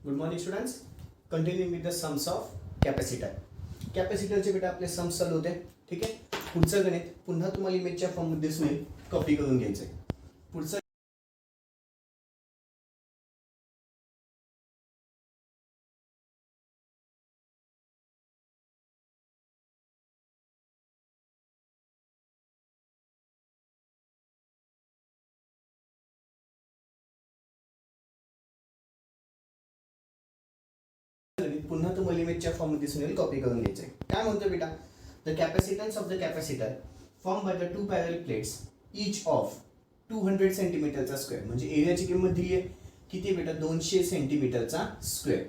Good morning students. Continuing with the sums of capacitor. कॅपॅसिटरचे बेटा आपले सम्स चालू होते. ठीक आहे. पुढचं गणित पुन्हा तुम्हाला इमेजच्या फॉर्ममध्ये दिसून येईल. कॉपी करून घ्यायचंय. पुढचं पुन्हा तुम्हाला इमेजच्या फॉर्ममध्ये दिसून येईल. कॉपी करून घ्यायचंय. काय म्हणतो बेटा? The capacitance of the capacitor form by the to पॅरल प्लेट्स ईच ऑफ 200 सेंटीमीटरचा स्क्वेअर. म्हणजे एरियाची किंमत दिली आहे किती बेटा? 200 सेंटीमीटरचा स्क्वेअर.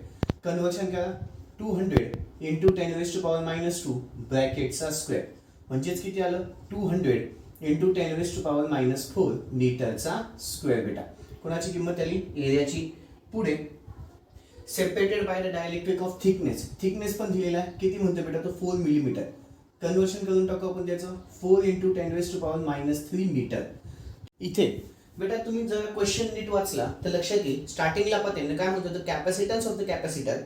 कन्वर्शन करा. 200 इंटू 10⁻⁻2 ब्रॅकेटचा स्क्वेअर म्हणजेच किती आलं? 200 इंटू 10⁻⁻4 मीटरचा स्क्वेअर बेटा. कोणाची किंमत आली? एरियाची. पुढे separated by the dielectric of thickness. Thickness पण दिलेला आहे. किती म्हणतो बेटा? तो 4 मिलीमीटर. कन्वर्शन करून टाकू आपण त्याचं. 4 इंटू 10⁻⁻3 मीटर. इथे बेटा तुम्ही जर क्वेश्चन नीट वाचला तर लक्षात येईल. स्टार्टिंगला पाहते काय म्हणतो? The capacitance of the capacitor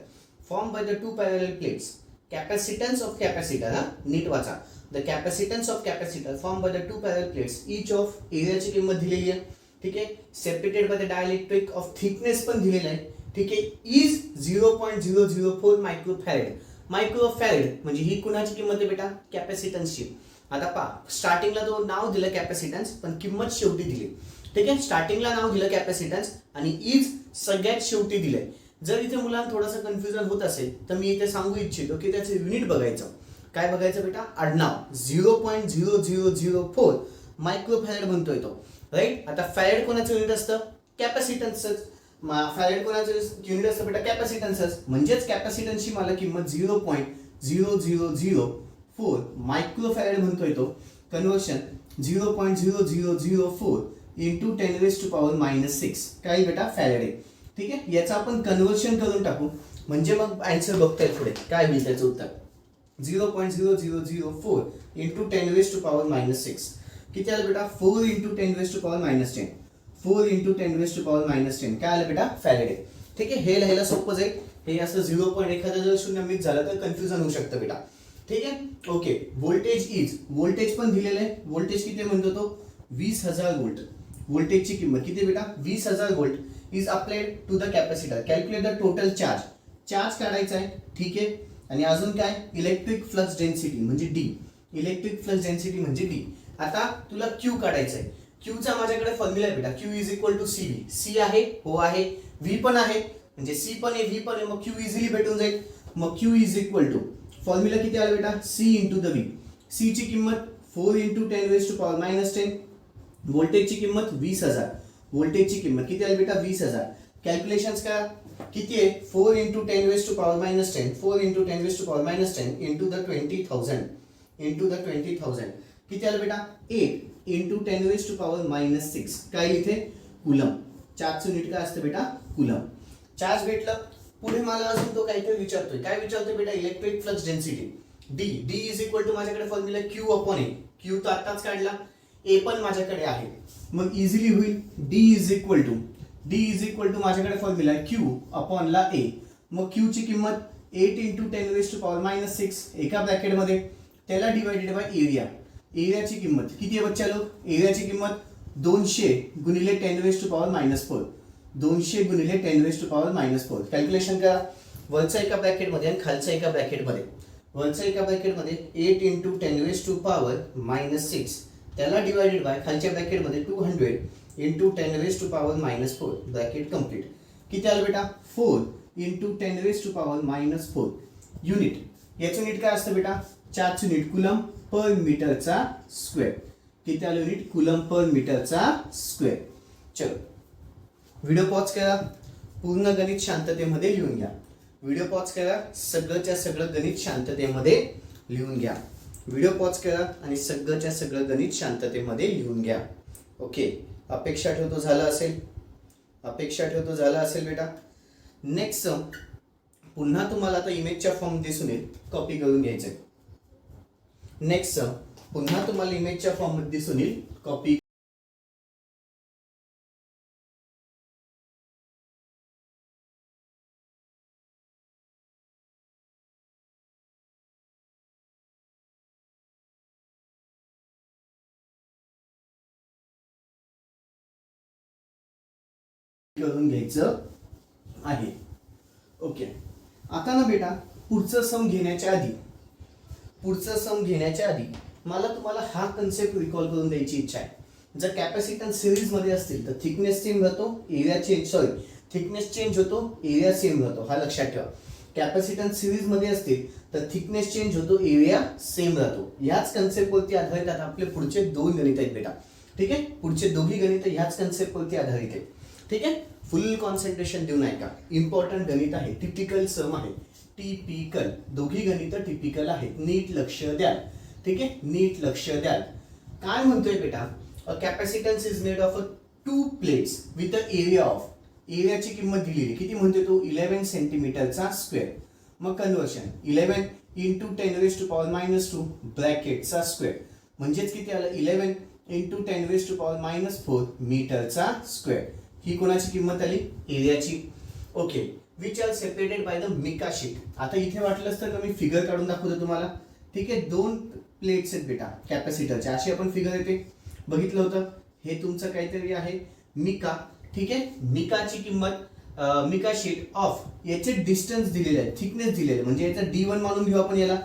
form by the two parallel plates. Capacitance of capacitor, हा नीट वाचा. The capacitance of capacitor form by the two parallel plates each of एरियाची किंमत दिलेली आहे. ठीक आहे. Separated by the dielectric of thickness पण दिलेला आहे. ठीक आहे. Is 0.004 microfarad. मायक्रोफॅरेड म्हणजे ही कुणाची किंमत आहे बेटा? कॅपॅसिटन्सची. आता पहा, स्टार्टिंगला तो नाव दिलं कॅपॅसिटन्स पण किंमत शेवटी दिली. ठीक आहे. स्टार्टिंगला नाव दिलं कॅपॅसिटन्स आणि इज सगळ्यात शेवटी दिलंय. जर इथे मुलांना थोडंसं कन्फ्युजन होत असेल तर मी इथे सांगू इच्छितो की त्याचं युनिट बघायचं. काय बघायचं बेटा? आडनाव 0.0004 मायक्रोफॅरेड म्हणतोय तो. राईट. आता फॅरेड कोणाचं युनिट असतं? कॅपॅसिटन्सच. फॅरेड कोणाचं युनिट असतं बेटा? कॅपॅसिटन्सच. म्हणजेच कॅपॅसिटन्सची मला किंमत 0.0004 मायक्रोफॅरेड म्हणतोय तो. कन्वर्शन 0.0004 इंटू 10⁻⁻6 काय बेटा? फॅरेड आहे. ठीक आहे. याचं आपण कन्वर्शन करून टाकू म्हणजे मग आन्सर बघता येईल पुढे काय होईल त्याचं उत्तर. 0.0004 इंटू 10⁻⁻6 किती आलं बेटा? 4 इंटू 10⁻⁻10. 4 इंटू 10⁻⁻10 काय आलं बेटा? फॅरेड आहे. ठीक आहे. हे लिहायला सोपं जाईल. हे असं 0. एखादा जर शून्य मिस झालं तर कन्फ्युजन होऊ शकतं बेटा. ठीक आहे. ओके. व्होल्टेज इज, व्होल्टेज पण दिलेलं आहे. व्होल्टेज किती म्हणतो तो? 20,000 व्होल्ट. व्होल्टेजची किंमत किती बेटा? 20,000 volt is applied to the capacitor. Calculate the total charge. Charge काढायचा आहे. ठीक आहे. आणि अजून काय? इलेक्ट्रिक फ्लक्स डेन्सिटी म्हणजे डी. इलेक्ट्रिक फ्लक्स डेन्सिटी म्हणजे डी. आता तुला क्यू काढायचा आहे. क्यूचा माझ्याकडे फॉर्म्युला आहे बेटा. Q is equal to C V. C आहे, हो आहे, व्ही पण आहे, म्हणजे सी पण आहे, व्ही पण आहे. मग क्यू इझिली भेटून जाईल. मग Q is equal to formula किती आला बेटा? C into the V. C ची किंमत 4 इंटू 10⁻⁻10. व्होल्टेजची किंमत 20,000. व्होल्टेजची किंमत किती आली बेटा? 20,000. कॅल्क्युलेशन्स करा. किती आहे? 4 into 10⁻⁻10. 4 into 10⁻⁻10 into the 20,000. Into the 20,000 किती आलं बेटा? 8 इंटू 10⁻⁻6 काय इथे? कुलम. चार्जचं युनिट काय असतं बेटा? कुलम. चार्ज भेटलं. पुढे मला अजून तो काहीतरी विचारतोय. काय विचारतोय बेटा? Electric flux density D. D is equal to माझ्याकडे formula Q upon A. Q तर आताच काढला. ए पण माझ्याकडे आहे. मग इझिली होईल. डी इज इक्वल टू माझ्याकडे फॉर्म्युला आहे क्यू अपॉन ला ए. मग क्यू ची किंमत 8 इंटू 10⁻⁻6 एका ब्रॅकेटमध्ये त्याला डिवायडेड बाय एरिया. एरियाची किंमत किती आहे बच्चा लोक? एरियाची किंमत 200 गुणिले 10⁻⁻4. 200 गुणिले 10⁻⁻4. कॅल्क्युलेशन करा. वरचा एका ब्रॅकेटमध्ये आणि खालचा एका ब्रॅकेटमध्ये. वरचा एका ब्रॅकेटमध्ये 8 इंटू 10⁻⁻6 त्याला डिवायडेड बाय खालच्या ब्रॅकेटमध्ये 200 इंटू 10⁻⁻4 ब्रॅकेट कम्प्लीट. किती आलं बेटा? 4 इंटू 10⁻⁻4 युनिट. याचं युनिट काय असतं बेटा? चार्जचं युनिट कुलम पर मीटरचा स्क्वेअर. किती आलं युनिट? कुलम पर मीटरचा स्क्वेअर. चलो व्हिडिओ पॉज करा. पूर्ण गणित शांततेमध्ये लिहून घ्या. व्हिडिओ पॉज करा. सगळंच्या सगळं गणित शांततेमध्ये लिहून घ्या. व्हिडिओ पॉज करा आणि सगळंच्या सगळं गणित शांततेमध्ये लिहून घ्या. ओके. अपेक्षा ठेवतो झालं असेल. अपेक्षा ठेवतो झालं असेल बेटा. नेक्स्ट पुन्हा तुम्हाला आता इमेजच्या फॉर्म दिसून येईल. कॉपी करून घ्यायचंय. नेक्स्ट पुन्हा तुम्हाला इमेजच्या फॉर्म मध्ये दिसून येईल. कॉपी करून घ्यायचं आहे. ओके, आता ना बेटा पुढचं सम घेण्याच्या आधी मला तुम्हाला हा कन्सेप्ट रिकॉल करून द्यायची इच्छा आहे. जर कॅपॅसिटन्स सिरीज मध्ये असतील तर थिकनेस चेंज होतो, थिकनेस चेंज होतो, एरिया सेम राहतो. हा लक्षात ठेवा. कॅपॅसिटन्स सिरीज मध्ये असतील तर थिकनेस चेंज होतो, एरिया सेम राहतो. याच कन्सेप्ट वरती आधारित आपले पुढचे 2 गणित आहेत बेटा. ठीक आहे, पुढचे दोघी गणित ह्याच कन्सेप्ट वरती आधारित आहेत. ठीक आहे, फुल कॉन्सन्ट्रेशन देऊन ऐका. इम्पॉर्टंट गणित आहे, टिपिकल सम आहे. टिपिकल, दोघी गणित टिपिकल आहेत. नीट लक्ष द्याल. ठीक आहे, नीट लक्ष द्याल. काय म्हणतोय बेटा, a capacitance is made of 2 plates with a area of, एरियाची किंमत दिलेली किती म्हणतोय तो 11 सेंटीमीटरचा स्क्वेअर. मग कन्वर्शन 11 इंटू 10⁻⁻² ब्रॅकेटचा स्क्वेअर म्हणजेच किती आलं 11 इंटू 10⁻⁻⁴ मीटरचा स्क्वेअर. ही कोणाची किंमत आली, एरियाची. Okay, which are separated by the mica sheet. आता इथे वाटलंच तर मी फिगर काढून दाखवतो तुम्हाला. ठीक आहे, 2 प्लेट्स आहेत बेटा कॅपॅसिटरच्या, अशी आपण फिगर येते बघितलं होतं. हे तुमचं काहीतरी आहे मिका. ठीक आहे, मिकाची किंमत मिका शीट ऑफ, याचे डिस्टन्स दिलेले आहे, थिकनेस दिलेले, म्हणजे याचा D1 मानून घेऊ आपण. याला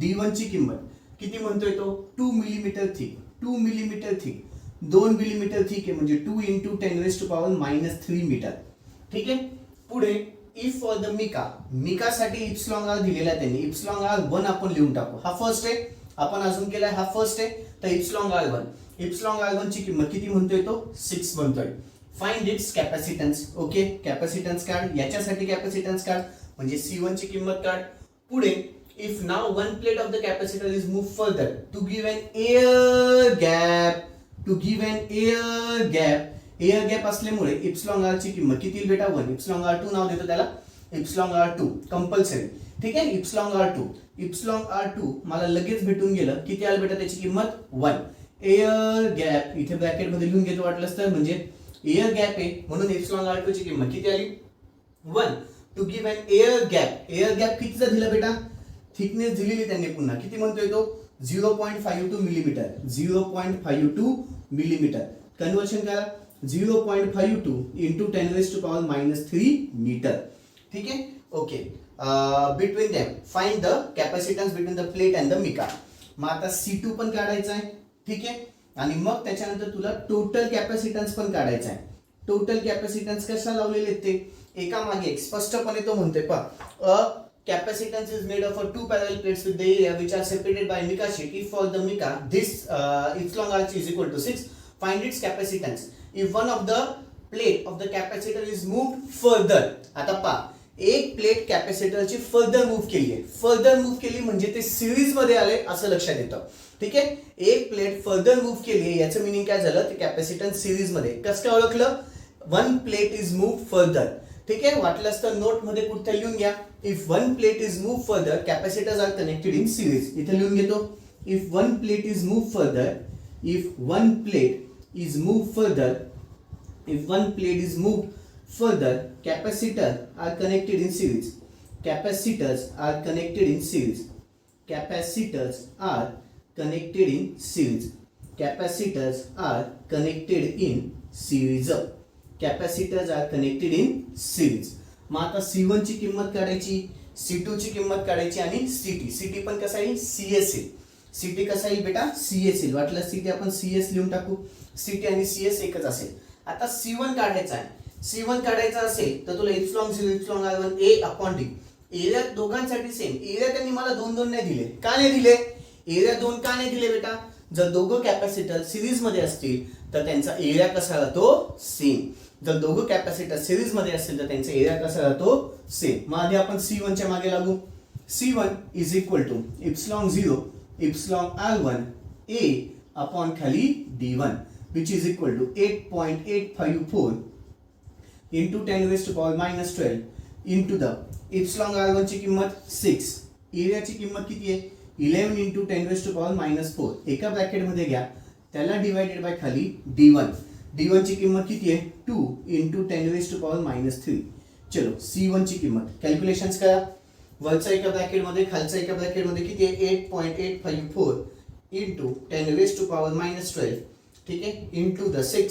D1 ची किंमत किती म्हणतोय तो 2 millimetre thick. 2 millimetre thick, 2 millimetre thick आहे म्हणजे 2 इंटू 10⁻⁻³ मीटर. ठीक आहे, पुढे इफ फॉर द मिका साठी इप्सिलॉन आर दिलेला आहे त्यांनी. इप्सिलॉन आर 1 आपण लिहून टाकू. हा फर्स्ट आहे, आपण अजून केलाय, हा फर्स्ट आहे. तर इप्सिलॉन आर 1 ची किंमत किती म्हणतोय तो 6 म्हणतोय. Find its capacitance. Okay, capacitance काढ, याच्यासाठी कॅपॅसिटन्स काढ म्हणजे C1 ची किंमत काढ. पुढे if now one plate of the capacitor is move further to give an air gap, air gap असल्यामुळे इप्सिलॉन आर ची किंमत किती बेटा 1. इप्सिलॉन R2 नाव देतो त्याला, इप्सिलॉन R2 कंपल्सरी. ठीक आहे, इप्सिलॉन R2 मला लगेच भेटून गेलं. किती आलं बेटा त्याची किंमत 1. एअर गॅप इथे ब्रॅकेट मध्ये लिहून घेतो वाटलंच तर, म्हणजे एअर गॅप आहे म्हणून इप्सिलॉन R2 ची किंमत किती आली 1. To give an air gap कितीचा दिला बेटा, थिकनेस दिलेली त्यांनी पुन्हा किती म्हणतोय तो 0.52 मिलीमीटर. 0.52 मिलीमीटर. कन्वर्शन करा 0.52 इंटू 10⁻⁻³ मीटर. ठीक आहे, okay. Between them find the capacitance between the plate and the mica. मग आता C2 पण काढायचा आहे. ठीक आहे, आणि मग त्याच्यानंतर तुला टोटल कॅपॅसिटन्स पण काढायचा आहे. टोटल कॅपॅसिटन्स कशा लावलेले आहेत ते एका मागे एक स्पष्टपणे तो म्हणतोय पहा. अ capacitance is made of 2 parallel plates with the area which are separated by mica sheet. If for the mica this epsilon r is equal to 6, find its capacitance. If one of the plate of the capacitor is moved further. आता पहा, एक plate कॅपॅसिटरची further move केली म्हणजे ते series मध्ये आले असं लक्षात येतं. ठीक आहे, एक प्लेट फर्दर मूव्ह केली याचं मिनिंग काय झालं, ते कॅपॅसिटन्स सिरीज मध्ये. कसं काय ओळखलं, one plate is move further. ठीक आहे, वाटलंच तर नोट मध्ये कुठे लिहून घ्या. If one plate is move further capacitors are connected in series. इथे लिहून घेतो, if one plate is move further, if one plate is move further, if one plate is move further capacitor are connected in series. Capacitors are connected in series. Capacitors are connected in series. Capacitors are connected in series. Capacitors are connected in series. मग आता C1 ची किंमत काढायची, C2 ची किंमत काढायची आणि CT पण कसा येईल CS येईल. CT कसा येईल बेटा CS येईल. वाटलं CT आपण CS लिहून टाकू. CT आणि CS एकच असेल. आता C1 काढायचा आहे. C1 काढायचा असेल तर तुला epsilon 0 epsilon r1 a upon d. Area दोघांसाठी सेम. एरिया त्यांनी मला 2 नाही दिले. का नाही दिले, एरिया 2 का नाही दिले बेटा, जर दोघं कॅपॅसिटर सिरीज मध्ये असतील तर त्यांचा एरिया कसा राहतो सेम. जर दोघं कॅपॅसिटर सिरीज मध्ये असतील तर त्यांचा एरिया कसा राहतो सेम. मग आधी आपण C1 च्या मागे लागू. C1 is equal to epsilon 0 epsilon r1 a upon खाली d1 which is equal to 8.854 into 10⁻⁻12 into the epsilon r1 ची किंमत 6, एरियाची किंमत किती आहे 11 into 10⁻⁻4. एका ब्रॅकेट मध्ये घ्या, त्याला डिवाइडेड बाय खाली d1 ची किंमत किती आहे 2 into 10⁻⁻3. चलो C1 ची किंमत कॅल्क्युलेशन्स करा. वरचा एका ब्रॅकेट मध्ये, खालचा एका ब्रॅकेट मध्ये किती आहे 8.854 into 10⁻⁻12. ठीक आहे, into the 6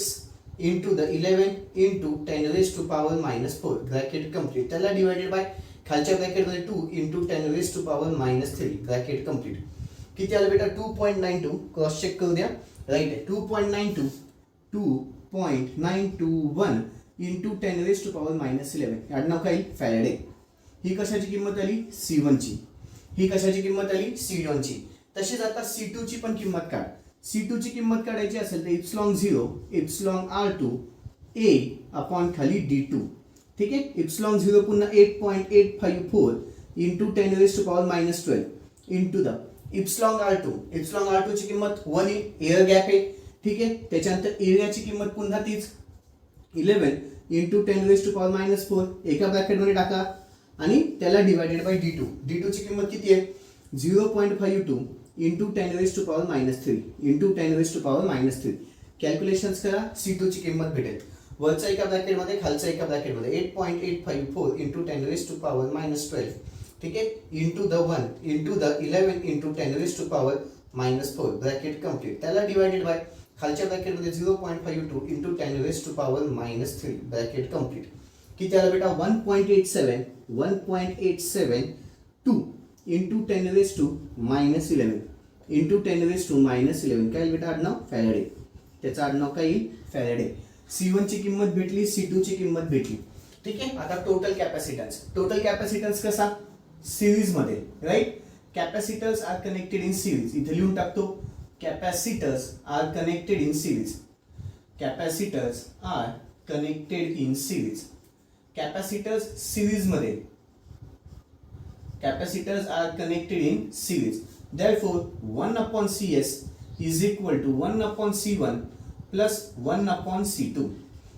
into the 11 into 10 raise to power minus 4 bracket complete. त्याला डिवायडेड बाय खालच्या ब्रॅकेटमध्ये 2 into 10 raise to power minus 3 bracket complete. किती आलं बेटा 2.92. क्रॉस चेक करू द्या. राईट आहे 2.92 2.921 into 10 raise to power minus 11. आडनाव काय फॅरेडे. ही कशाची किंमत आली C1 ची. ही कशाची किंमत आली C1 ची. तशीच आता C2 ची पण किंमत काढ. C2 ची किंमत काढायची असेल तर epsilon 0 epsilon R2 A upon खाली D2. ठीक आहे. इप्सिलॉन 0 पुन्हा 8.854 into 10 raise to power minus 12 into the epsilon R2. Epsilon R2 ची किंमत 1 एअर गॅप आहे. ठीक आहे. त्याच्यानंतर एरियाची किंमत पुन्हा तीच 11 into 10 raise to power minus 4 एका ब्रॅकेटमध्ये टाका आणि त्याला डिवायडेड बाय D2. D2 ची किंमत किती आहे 0.52 into 10 raise to power minus 3 into 10 raise to power minus 3. Calculations करा. C2 ची किंमत भेटेल वरचा एका ब्रॅकेटमध्ये खालचा एका ब्रॅकेटमध्ये 8.854 into 10 raise to power minus 12. ठीक आहे. Into the 1 into the 11 into 10 raise to power minus 4 bracket complete. त्याला डिवायडेड बाय खालच्या ब्रॅकेटमध्ये 0.52 into 10 raise to power minus 3 bracket complete. किती आलं बेटा 1.872 into 10 raise to minus 11 into 10 raise to minus 11. काय बेटा आडनाव फॅरेडे. त्याचं आडनाव काय येईल फॅरेडे. C1 ची किंमत भेटली C2 ची किंमत भेटली. ठीक आहे. आता टोटल कॅपॅसिटन्स. टोटल कॅपॅसिटन्स कसा सिरीज मध्ये right. Capacitors are connected in series. इथे लिहून टाकतो capacitors are connected in series. Capacitors are connected in series. Capacitors series मध्ये. Capacitors are connected in series. Therefore 1 upon CS is equal to 1 upon C1 plus 1 upon C2.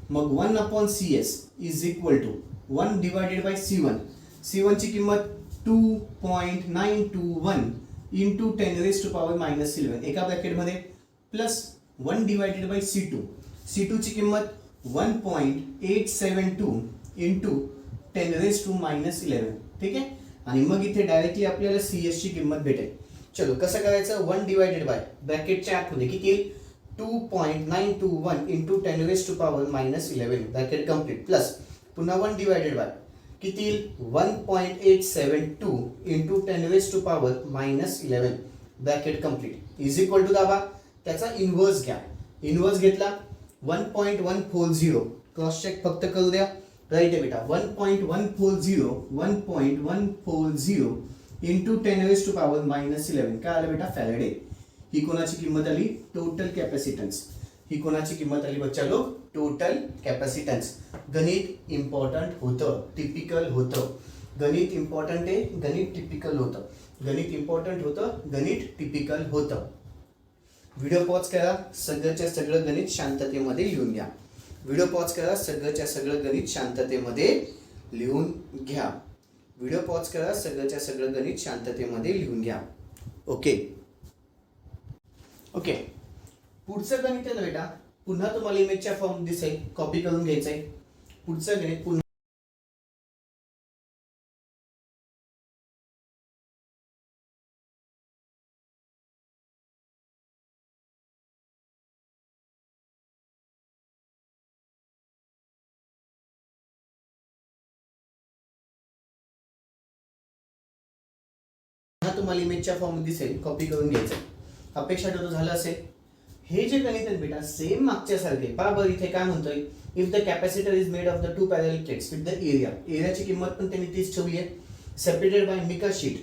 मग 1 upon CS is equal to 1 divided by C1. C1 ची किंमत 2.921 into 10 raise to power minus 11 एका ब्रॅकेटमध्ये plus 1 divided bye C2. C2 ची किंमत 1.872 into 10 raise to minus 11. ठीक आहे. आणि मग इथे डायरेक्टली आपल्याला CS ची किंमत भेटेल. चलो कसं करायचं 1 डिवायडेड बाय ब्रॅकेटच्या आतमध्ये किती 2.921 into 10 raise to power minus 11 bracket complete plus पुन्हा 1 डिवायडेड बाय किती 1.872 into 10 raise to power minus 11 bracket complete is equal to दाबा त्याचा इनव्हर्स घ्या. इनव्हर्स घेतला 1.140. क्रॉस चेक फक्त करू द्या. राईट आहे बेटा 1.140 into 10 raise to power minus 11. काय आलं बेटा फॅरेडे. ही कोणाची किंमत आली टोटल कॅपॅसिटन्स. ही कोणाची किंमत आली बच्चा लोक टोटल कॅपॅसिटन्स. गणित इम्पॉर्टंट होतं टिपिकल होतं. गणित इम्पॉर्टंट आहे गणित टिपिकल होतं. गणित इम्पॉर्टंट होतं गणित टिपिकल होतं. व्हिडिओ पॉज करा. सगळंच्या सगळं गणित शांततेमध्ये लिहून घ्या. व्हिडिओ पॉज करा. सगळंच्या सगळं गणित शांततेमध्ये लिहून घ्या. व्हिडिओ पॉज करा. सगळंच्या सगळं गणित शांततेमध्ये लिहून घ्या. Okay okay. पुढचं गणित आहे ना बेटा पुन्हा तुम्हाला इमेजच्या फॉर्म दिसेल. कॉपी करून घ्यायचंय. पुढचं गणित पुन्हा तुम्हाला इमेजच्या फॉर्म दिसेल. कॉपी करून घ्यायचं. अपेक्षा ठेवतो झालं असेल. हे जे गणित आहे बेटा सेम मागच्या सारखे. पहा बरं इथे काय म्हणतोय if the capacitor is made of the 2 parallel plates with the area. एरियाची किंमत पण त्यांनी तीच ठेवली आहे. Separated by mica sheet.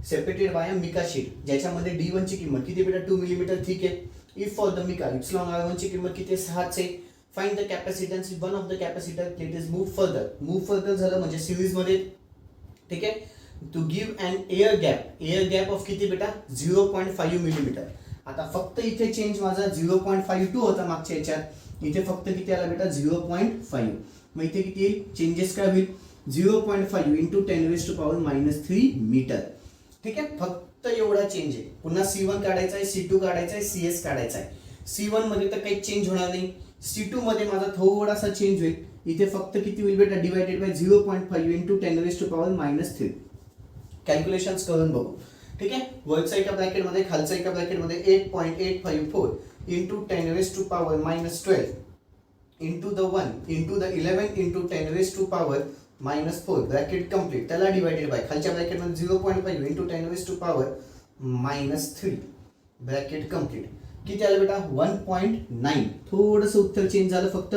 Separated by mica sheet ज्याच्यामध्ये D1 ची किंमत किती बेटा 2 मिलीमीटर ठीक आहे. If for the mica epsilon R1 ची किंमत किती 6 आहे. Find the capacitance if one of the capacitor plate is move further. Move further झालं म्हणजे सिरीज मध्ये. ठीक आहे. To give an air gap. Air gap of किती बेटा 0.5 मिलीमीटर. आता फक्त इथे चेंज माझा 0.52 होता मागच्या याच्यात. इथे फक्त किती आला बेटा 0.5. मग इथे किती येईल चेंजेस काय होईल 0.5 into 10 raise to power minus 3 metre. ठीक आहे. फक्त एवढा चेंज आहे. पुन्हा C1 काढायचा आहे C2 काढायचा आहे CS काढायचा आहे. C1 मध्ये तर काही चेंज होणार नाही. C2 मध्ये माझा थोडासा चेंज होईल. इथे फक्त किती होईल बेटा divided by 0.5 into 10 raise to power minus 3. Calculations करून बघू. ठीक आहे. वरचा एका ब्रॅकेटमध्ये खालचा एका ब्रॅकेटमध्ये 8.854 into 10 raise to power minus 12 into the 1 into the 11 into 10 raised to power minus 4 bracket complete, त्याला डिवायडेड बाय खालच्या ब्रॅकेटमध्ये 0.5 into 10 raised to power minus 3 bracket complete. किती आलं बेटा 1.9. थोडंसं उत्तर चेंज झालं फक्त.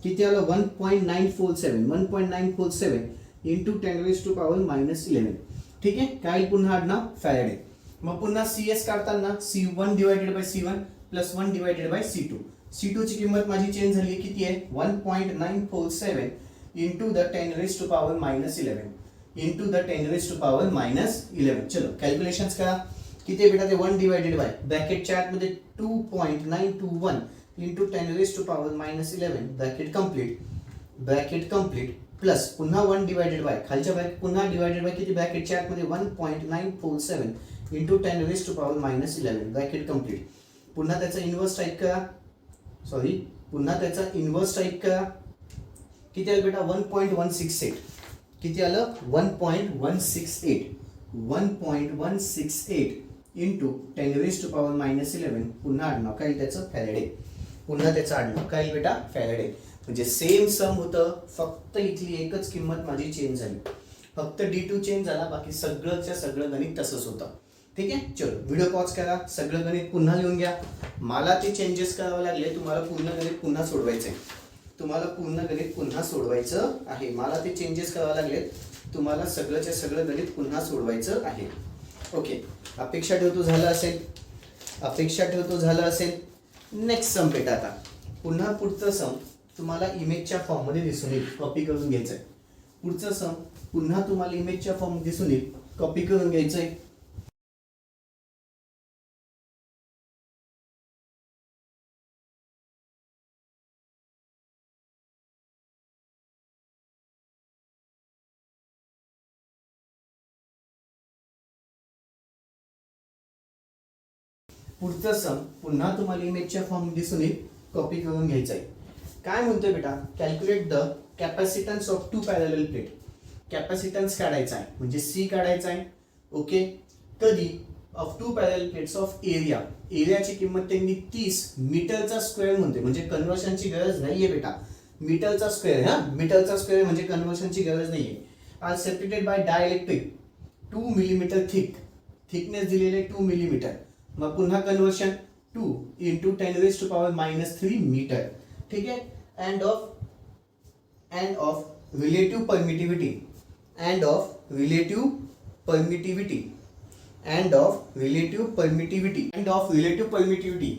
किती आलं 1.947 into 10 raised to power minus 11. ठीक आहे. काय पुन्हा आडनाव फॅरेडे. मग पुन्हा CS काढताना C1 divided by C1 plus 1 divided bye C2. C2 ची किंमत माझी चेंज झाली किती आहे 1.947 into the 10 raised to power minus 11 into the 10 raised to power minus 11. चलो कॅल्क्युलेशन्स करा. किती आहे बेटा ते 1 डिवायडेड बाय ब्रॅकेटच्या आतमध्ये 2.921 into 10 raised to power minus 11 bracket complete plus पुन्हा 1 डिवायडेड बाय खालच्या ब्रॅकेट पुन्हा डिवायडेड बाय किती ब्रॅकेटच्या आतमध्ये 1.947 into 10 raised to power minus 11 bracket complete. पुन्हा त्याचा इन्व्हर्स टाईप करा. पुन्हा त्याचा इन्व्हर्स टाईप करा. किती आलं बेटा 1.168. किती आलं 1.168 into 10 raised to power minus 11. पुन्हा आडनाव काय त्याचं फॅरेडे. पुन्हा त्याचं आडनाव काय बेटा फॅरेडे. म्हणजे सेम सम होतं, फक्त इथली एकच किंमत माझी चेंज झाली. फक्त D2 चेंज झाला, बाकी सगळंच्या सगळं गणित तसंच होतं. ठीक आहे. चलो व्हिडिओ पॉज करा, सगळं गणित पुन्हा लिहून घ्या. मला ते चेंजेस करावे लागले, तुम्हाला पूर्ण गणित पुन्हा सोडवायचं आहे. मला ते चेंजेस करावे लागले, तुम्हाला सगळंच्या सगळं गणित पुन्हा सोडवायचं आहे. ओके. अपेक्षा ठेवतो झालं असेल. नेक्स्ट सम बेटा. आता पुन्हा पुढचं सम तुम्हाला इमेजच्या फॉर्म मध्ये दिसून येईल, कॉपी करून घ्यायचंय. पुढचं सम पुन्हा तुम्हाला इमेजच्या फॉर्म दिसून येईल, कॉपी करून घ्यायचंय. पुढचं सम पुन्हा तुम्हाला इमेजच्या फॉर्म दिसून येईल, कॉपी करून घ्यायचं आहे. काय म्हणतोय बेटा calculate the capacitance of 2 parallel plate. Capacitance काढायचा आहे म्हणजे C काढायचा आहे. ओके. कधी ऑफ 2 पॅरलल प्लेट्स ऑफ एरियाची किंमत त्यांनी 30 मीटरचा स्क्वेअर म्हणते, म्हणजे कन्व्हर्शनची गरज नाहीये बेटा. मीटरचा स्क्वेअर म्हणजे कन्व्हर्शनची गरज नाहीये. Are separated by dielectric 2 millimetre thickness दिलेले 2 मिलीमीटर. मग पुन्हा conversion 2 into 10 raised to power minus 3 metre. ठीक आहे. अँड ऑफ रिलेटिव्ह परमिटिव्हिटी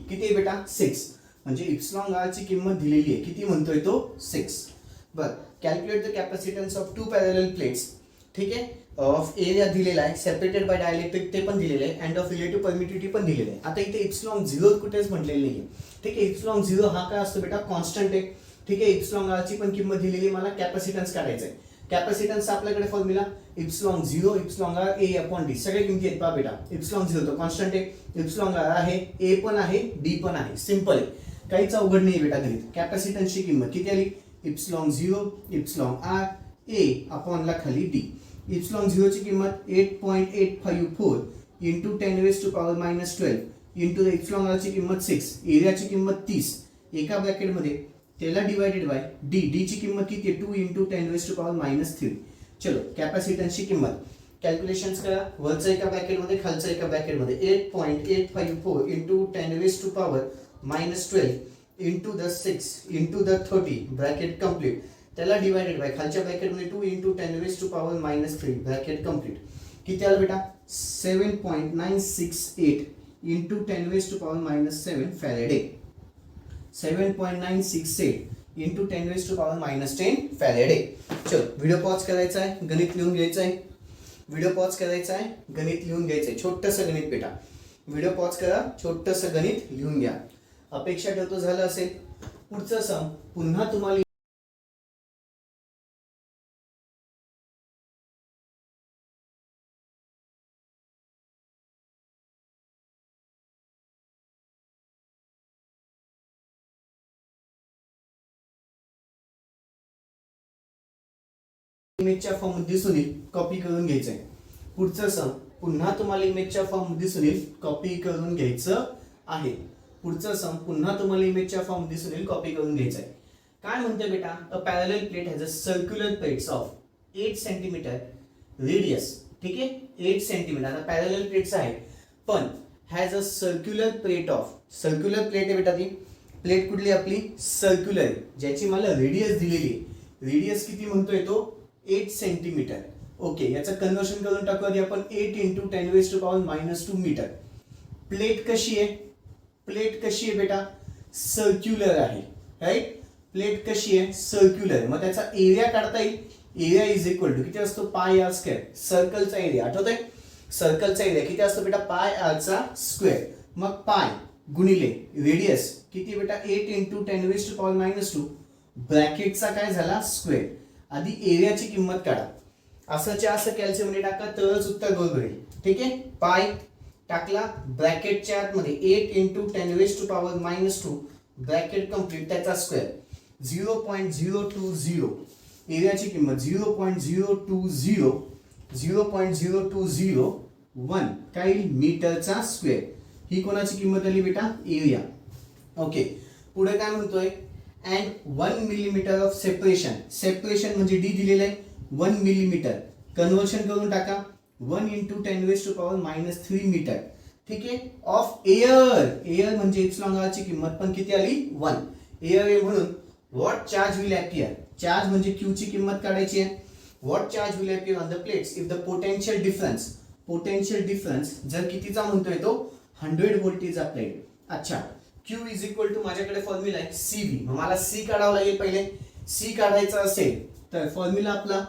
किती आहे बेटा 6. म्हणजे इप्सिलॉन r ची किंमत दिलेली आहे. किती म्हणतोय तो 6. बर. Calculate the capacitance of 2 parallel plates. ठीक आहे. ऑफ एरिया दिलेला आहे, सेपरेटेड बाय डायइलेक्ट्रिक ते पण दिलेलं आहे, अँड ऑफ रिलेटिव्ह परमिटिव्हिटी पण दिलेलं आहे. आता इथे इप्सिलॉन 0 कुठेच म्हटलेलं नाहीये. ठीक आहे. इप्सिलॉन 0 हा काय असतो बेटा कॉन्स्टंट आहे. ठीक आहे. इप्सिलॉन r ची पण किंमत दिलेली, मला कॅपॅसिटन्स काढायचं आहे. कॅपॅसिटन्स आपल्याकडे formula epsilon 0 epsilon r A/d. सगळे किमती आहेत पहा बेटा. इप्सिलॉन 0 तो कॉन्स्टंट आहे, इप्सिलॉन r आहे, A पण आहे, D पण आहे. सिंपल आहे, काहीच अवघड नाही बेटा गणित. कॅपॅसिटन्सची किंमत किती आली इप्सिलॉन 0 इप्सिलॉन r A/ला खाली D. इप्सिलॉन 0 ची किंमत 8.854 into 10 raised to power minus 12 into the epsilon r ची किंमत 6. एरियाची किंमत 30 एका ब्रॅकेटमध्ये, त्याला डिवायडेड बाय D. ची किंमत किती आहे 2 into 10 raised to power minus 3. चलो कॅपॅसिटन्सची किंमत कॅल्क्युलेशन्स करा. वरचं एका ब्रॅकेटमध्ये, खालचं एका ब्रॅकेटमध्ये 8.854 into 10 raised to power minus 12 into the 6 into the 30 bracket complete. त्याला डिवायडेड बाय खालच्या ब्रॅकेटमध्ये 2 into 10 raised to power minus 3 bracket complete. किती आलं बेटा 7.968 into 10 raised to power minus 7 Faraday. 7.968 into 10 raised to power minus 10 Faraday. चलो video pause करायचा आहे, गणित लिहून घ्यायचं आहे. छोटंसं गणित बेटा. व्हिडिओ पॉज करा, छोटंसं गणित लिहून घ्या. अपेक्षा ठेवतो झालं असेल. पुढचं सम पुन्हा तुम्हाला इमेजच्या फॉर्म दिसून येईल, कॉपी करून घ्यायचं आहे. पुढचं सम पुन्हा तुम्हाला इमेजच्या फॉर्म दिसून येईल, कॉपी करून घ्यायचं आहे. काय म्हणते बेटा, a parallel plate has a circular plates of 8 centimeter radius. ठीक आहे, 8 सेंटीमीटर. आता पॅरलल प्लेट्स आहे पण has a circular plate of, circular plate आहे बेटा, ती प्लेट कुठली आपली सर्क्युलर, ज्याची मला रेडियस दिलेली आहे. रेडियस किती म्हणतोय तो 8 सेंटीमीटर. ओके, याचं कन्वर्शन करून टाकू आधी आपण. 8 × 10⁻² मीटर. प्लेट कशी आहे, प्लेट कशी आहे बेटा, सर्क्युलर आहे. राईट, प्लेट कशी आहे, सर्क्युलर. मग त्याचा एरिया काढता येईल. एरिया इज इक्वल टू किती असतो, पाय आर स्क्वेअर. सर्कलचा एरिया आठवत आहे, सर्कलचा एरिया किती असतो बेटा, पाय आर चा स्क्वेअर. मग पाय गुणिले रेडियस किती बेटा, 8 × 10⁻². ब्रॅकेटचा काय झाला, स्क्वेअर. आधी एरियाची किंमत काढा. असंच्या असं कॅल्शियममध्ये टाका तरच उत्तर बरोबर येईल. ठीक आहे, पाय टाकला ब्रॅकेटच्या आतमध्ये 8 × 10⁻². ब्रॅकेट कंप्लीट, त्याचा स्क्वेअर. 0.020 एरियाची किंमत 0.020 काय मीटरचा स्क्वेअर. ही कोणाची किंमत आली बेटा, एरिया. ओके, पुढे काय म्हणतोय, and 1 millimetre of separation. Separation म्हणजे डी दिलेलं आहे 1 मिलीमीटर. कन्वर्शन करून टाका 1 × 10⁻³ मीटर. ठीक आहे, ऑफ एअर. एअर म्हणजे इप्सिलॉन आर ची किंमत पण किती आली, 1. एअर आहे म्हणून what charge will appear. Charge म्हणजे क्यू ची किंमत काढायची आहे. What charge will appear on the plates if the potential difference. Potential difference जर कितीचा म्हणतोय तो 100 व्होल्टेज अप्लाइड. अच्छा, क्यू इज इक्वल टू माझ्याकडे फॉर्म्युला आहे CV. मला सी काढावं लागेल. पहिले सी काढायचा असेल तर फॉर्म्युला आपला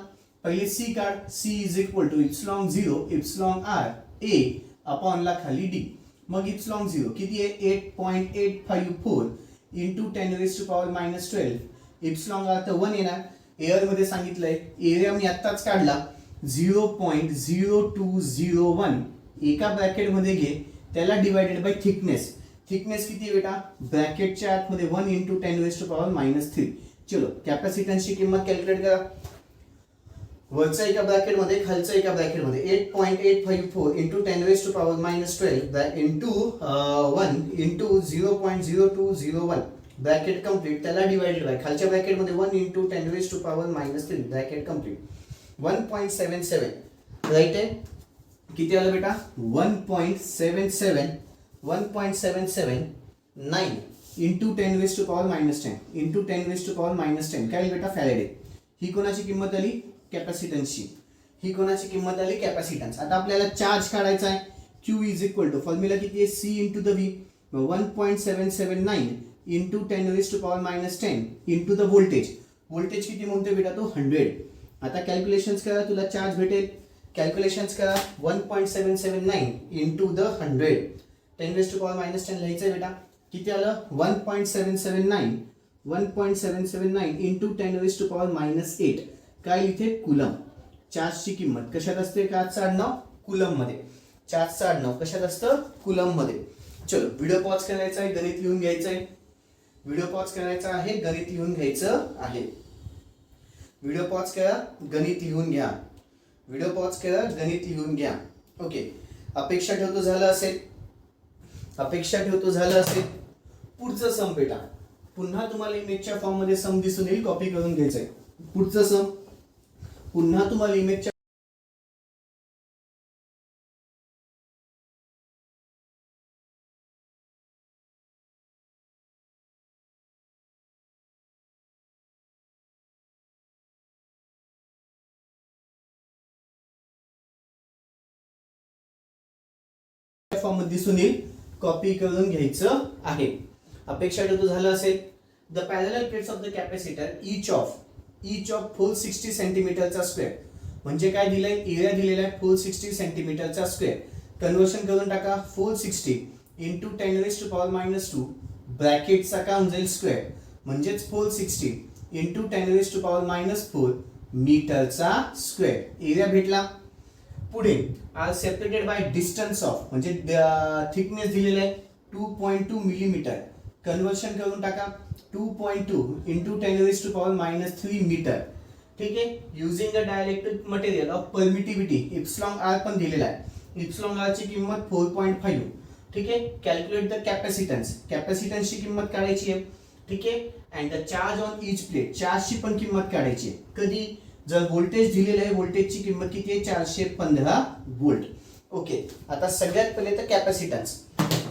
पहिले सी काढ. C is equal to ε0 εr a upon ला खाली डी. मग ε0 किती आहे, 8.854 × 10⁻12. इप्सिलॉन आर तर 1 येणार. एअर मध्ये सांगितलंय, एरिया मी आत्ताच काढला 0.0201. एका ब्रॅकेट मध्ये घे, त्याला डिवायडेड बाय थिकनेस. थिकनेस किती बेटा, ब्रॅकेटच्या आतमध्ये 1 × 10⁻³ चलो, कॅपॅसिटन्सची किंमत कॅल्क्युलेट करा. वरच्या एका ब्रॅकेट मध्ये, खालच्या एका ब्रॅकेट मध्ये 8.854 × 10⁻12 इंटू 1 × 0.0201. ब्रॅकेट कंप्लीट, त्याला डिवाइडेड बाय खालच्या ब्रॅकेट मध्ये 1 × 10⁻³ ब्रॅकेट कंप्लीट. 1.77 राईट आहे. किती आलं बेटा, 1.77 1.779 × 10⁻10 × 10⁻10 काय बेटा, फॅरेडे. ही कोणाची किंमत आली, कॅपॅसिटन्सची. ही कोणाची किंमत आली, कॅपॅसिटन्स. आता आपल्याला चार्ज काढायचा आहे. Q is equal to formula किती आहे, C × the V. 1.779 × 10⁻10 × the voltage. Voltage किती म्हणतोय बेटा, तो 100. आता कॅल्क्युलेशन्स करा, तुला चार्ज भेटेल. कॅल्क्युलेशन्स करा. 1.779 × द 100 10⁻10 लिहायचं बेटा. किती आलं, 1.779 × 10⁻8 काय इथे, कुलम. चार्जची किंमत कशात असते, चार्जचं आडनाव कुलम मध्ये. चार्जचं आडनाव कशात असतं, कुलम मध्ये. चलो, व्हिडिओ पॉज करायचा आहे, गणित लिहून घ्यायचं आहे. व्हिडिओ पॉज करायचा आहे, गणित लिहून घ्यायचं आहे. व्हिडिओ पॉज करा, गणित लिहून घ्या. व्हिडिओ पॉज करा, गणित लिहून घ्या. ओके, अपेक्षा ठेवतो झालं असेल. अपेक्षा ठेवतो झालं असेल. पुढचं सम बेटा, पुन्हा तुम्हाला इमेजच्या फॉर्म मध्ये सम दिसून येईल, कॉपी करून घ्यायचंय. पुढचं सम पुन्हा तुम्हाला इमेजच्या फॉर्म मध्ये दिसून येईल, कॉपी करून घ्यायचं आहे. अपेक्षा ठेवतो झालं असेल. The parallel plates of the capacitor each of 460 सेंटीमीटरचा स्क्वेअर. म्हणजे काय दिलंय, एरिया दिलेला आहे 460 सेंटीमीटरचा स्क्वेअर. कन्वर्शन करून टाका 460 × 10⁻² ब्रॅकेटचा काय होऊन जाईल, स्क्वेअर. म्हणजेच 460 × 10⁻⁴ मीटरचा स्क्वेअर. एरिया भेटला. पुढे are separated by distance of, म्हणजे थिकनेस दिलेला आहे 2.2 मिलीमीटर. कन्वर्शन करून टाका 2.2 × 10⁻³ मीटर. ठीक आहे, using the dielectric material of permittivity. Epsilon R पण दिलेला आहे. इप्सिलॉन आर ची किंमत 4.5. ठीक आहे, कॅल्क्युलेट द कॅपॅसिटन्स. कॅपॅसिटन्सची किंमत काढायची आहे. ठीक आहे, and the charge on each plate, चार्जची पण किंमत काढायची. कधी, जर व्होल्टेज दिलेलं आहे, व्होल्टेजची किंमत किती आहे 415 व्होल्ट. ओके, आता सगळ्यात पहिले तर कॅपॅसिटन्स.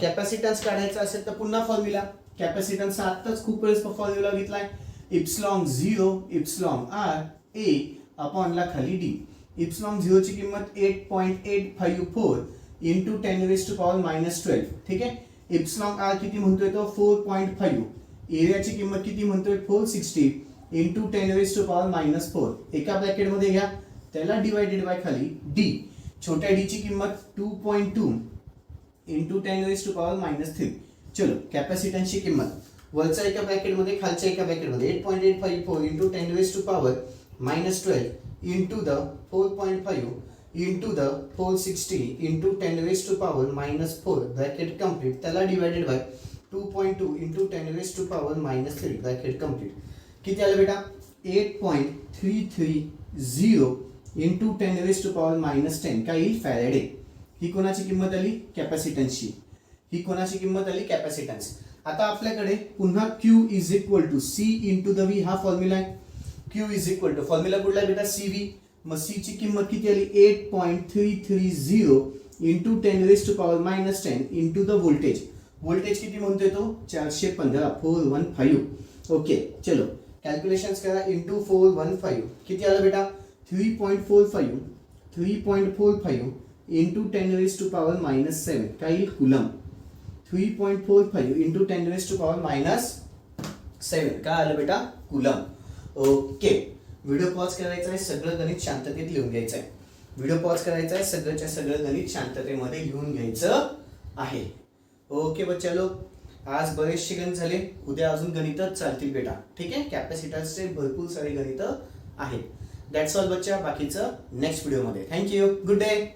कॅपॅसिटन्स काढायचा असेल तर पुन्हा फॉर्म्युला. कॅपॅसिटन्सचा आत्ताच खूप वेळेस फॉर्म्युला घेतलाय. Epsilon 0 epsilon R A upon ला खाली डी. इप्सिलॉन 0 ची किंमत 8.854 इंटू 10⁻⁻12. ठीक आहे. इप्सिलॉन आर किती म्हणतोय तो 4.5. एरियाची किंमत किती म्हणतोय 460 इंटू 10⁻⁻4. एका ब्रॅकेटमध्ये घ्या, त्याला डिवायडेड बाय खाली डी. छोट्या डी ची किंमत 2.2 इंटू 10⁻⁻3. चलो, कॅपॅसिटन्सची किंमत वरच्या एका ब्रॅकेटमध्ये, खालच्या एका ब्रॅकेटमध्ये 8.854 into 10⁻⁻12 into the 4.5 into the 460 into 10⁻⁻4 bracket complete, त्याला divided by 2.2 into 10⁻⁻3 bracket complete. किती आलं बेटा 8.330 इंटू 10⁻⁻10 काय येईल फॅरेडे. ही कोणाची किंमत आली कॅपॅसिटन्सची. ही कोणाची किंमत आली कॅपॅसिटन्स. आता आपल्याकडे पुन्हा Q is equal to C into the V हा फॉर्म्युला आहे. Q is equal to formula कुठला आहे बेटा CV. मग C ची किंमत किती आली 8.330 into 10⁻⁻10 into the voltage. Voltage किती म्हणतोय तो 415 415. ओके, चलो कॅल्क्युलेशन्स करा. इंटू 415 किती आलं बेटा 3.45 इंटू 10⁻⁻7 काय येईल कुलम. 3.45 इंटू 10⁻⁻7 काय आलं बेटा कुलम. ओके, व्हिडिओ पॉज करायचा आहे, सगळं गणित शांततेत लिहून घ्यायचं आहे. व्हिडिओ पॉज करायचा आहे, सगळंच्या सगळं गणित शांततेमध्ये लिहून घ्यायचं आहे. ओके बच्चा लोग, आज बरेचसे गणित झाले, उद्या अजून गणितच चालतील बेटा. ठीक आहे, कॅपॅसिटन्सचे भरपूर सारे गणित आहेत. दॅट्स ऑल बच्चा, बाकीचं नेक्स्ट व्हिडिओमध्ये. Thank you, good day.